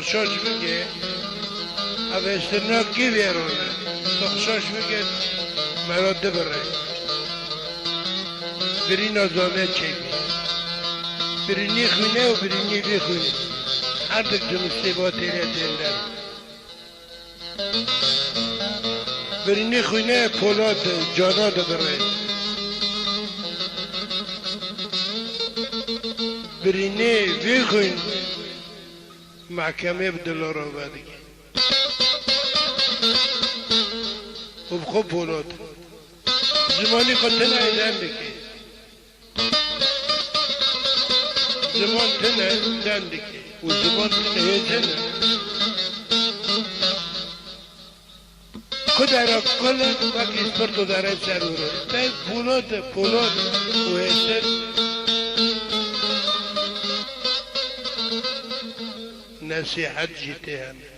تخشاش بگه او استرناک کی بیرونه تخشاش بگه مراده بره بری نازانه چگی بری نیخونه و بری نیخونه هر دک جمسته با تیره تیره بری نیخونه پولاد جاناد بره بری نی بیخون محکمه بدلار آبادی خوب خوب پولاد زمانی خودتن ایدن بکی زمان تنه دن بکی و زمان تنه هیتنه کدارا کلن باقی اسپرتو داره سروره تای پولاد و هیتن نصیحت جیته همه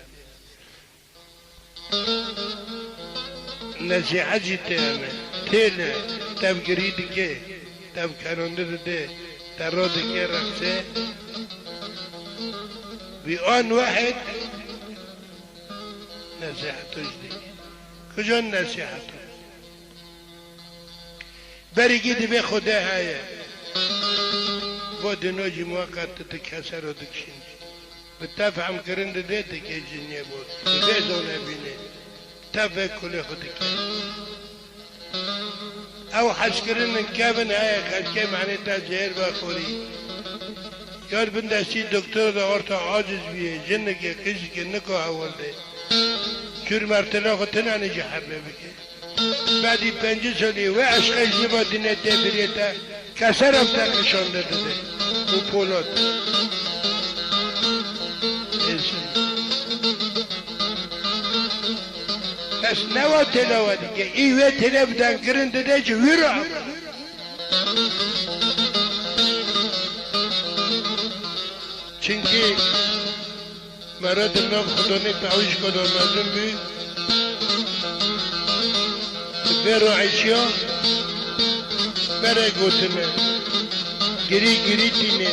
نصیحت جیته همه تیل تب گرید که تب کرانده ده در را که رخصه بی آن واحد نصیحتش دیگه کجا نصیحت بریگی دی به خوده های با دناجی موقت تکسر رو دکشین بتفهم کرنده دیده که جنیه بود بزونه بینه تفکل خود که او حس کرنن کبن های خد که معنی تا زهر بخوری یاد بندستی دکتر دا ارتا عاجز بیه جنه که کسی که نکو اول ده چور مرتلا خود تنانی جحر ببکه بعدی 5 سالی و عشقش نبا دینه ده بریتا کسر هم تنشان داده ده و پولاد پس نوا تلاوه دیگه ایوه تلاوه بدن کرنده ده چه ویرا چنکه مراد نام خدا نتعویش کدام مردم بی برو عیشیا برای گوتنه گری تینه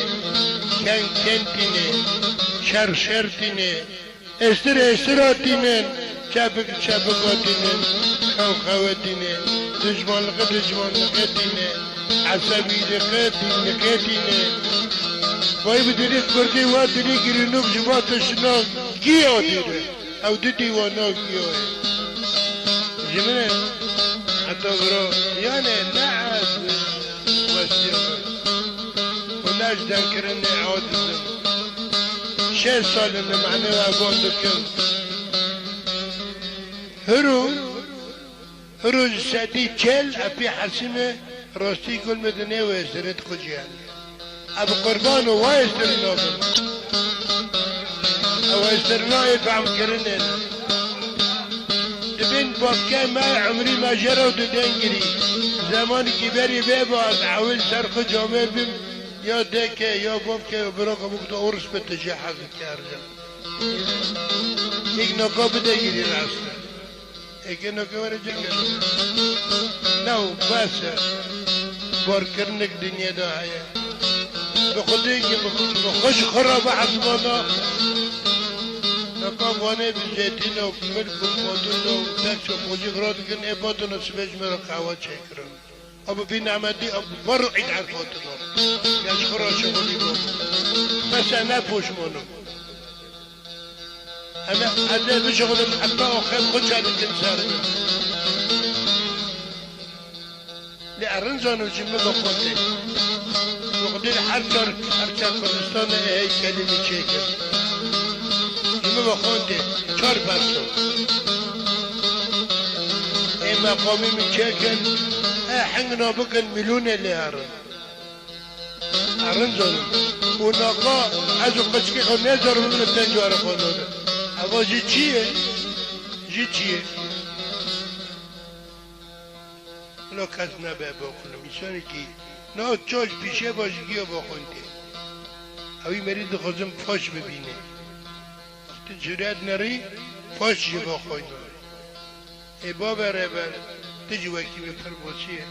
کن تینه شر تینه استر تینه چپکا تینه خو تینه دجمانلقه تینه عصبی تینه وای بدونید کردی و دنی گرینوک جماعتش نا گیا دیره او دیدی و نا گیاه جمعه حتی برو یعنی نه عاد وستیقه و نجدن کرنه عادزم 6 سال معنی و اگان دکم هرو سدی 40 اپی حسیم راستی کل مدنه و اسرت خوجیان اب قربان و استرنا او استرنا يفهم كرنن دبين بابكا ما عمري ما جروا دنجري زمان كبيري بيبا عاول سرق جامع بم يا ديك يا بابكا براقه بوقت اورس بتجحف كارجا یک نقاب دنجري راسته یک نقاب رجع نو بس بار کرنك دنيا دا هيا بخودی که خوش خراب حسبانا نقاب وانه بزیتین و ملک و مادون و تکس و موجی خراد کن ایبادون و سبیج مرا قهوه چکرن ابو بی نعمتی ابو برو عید عرفاتنا یاش خرا شغلی با مثلا نپوش مانو انا عده بشغلم حتى آخر خود شده کن سرم لأرنزانو جمعه بخونده وقدر هر چار کردستان ای کلمی چیکن جمعه بخونده 4 پرسو ای مقامی می چیکن حنگنا بکن میلیونه لیارن ارنزانو و ناقا از او قچکی خود نیزارو بمونه تنجوار خونده اما جی چیه؟ اونا کس نبه بخونم ایشانی که نه چاش پیشه باش گیا بخونده اوی مرید خوزم فاش ببینه تو جرات نری فاش جی بخونده ای بابا ربر تجی وکی بفرموشیه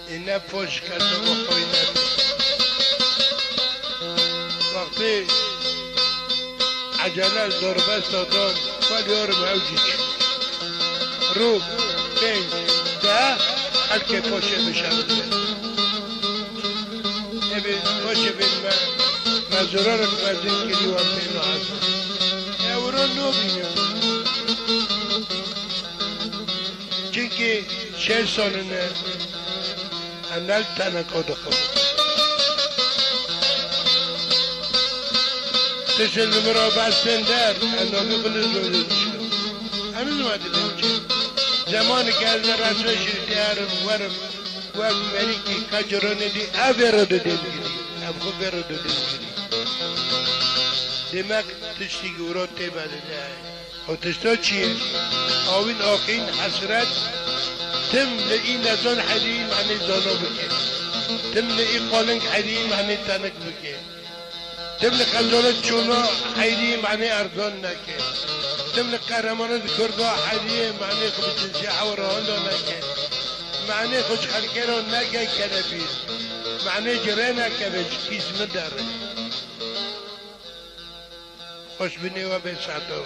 ای نه فاش کسا بخونده وقتی عجله ضربه ساتان ولیارم هوجیچ رو پنج ده هلکه پاشه بشم ابن پاشه بین مزرار مزین کلی و پینا هستم اورا نو بینیم چونکه 6 سالنه انال تنکا دخل تشل مرا بستن در انامی بله زوری دشکم هنوز اومده بینچه زمانی که از رسول شریفی هرم ورم وقت مری که کجرانه دی اوه رو دو دلگیری او خوب رو دو دلگیری demek tişteki uğrat tebedine. O tişta çiye? Avin akın hasret تم لئي نزان حديم عن الزانو بكي تم لئي قالنك حديم عن التانك بكي تم لخزانة شونا حديم عن أرضان نكي تم لقهرمانات كردا حديم عن خبتنسي حورانا نكي معنى خوش خلقنا نكي كنبيس معنى جرانا كبش كيس مدر خوش بني وبسعطو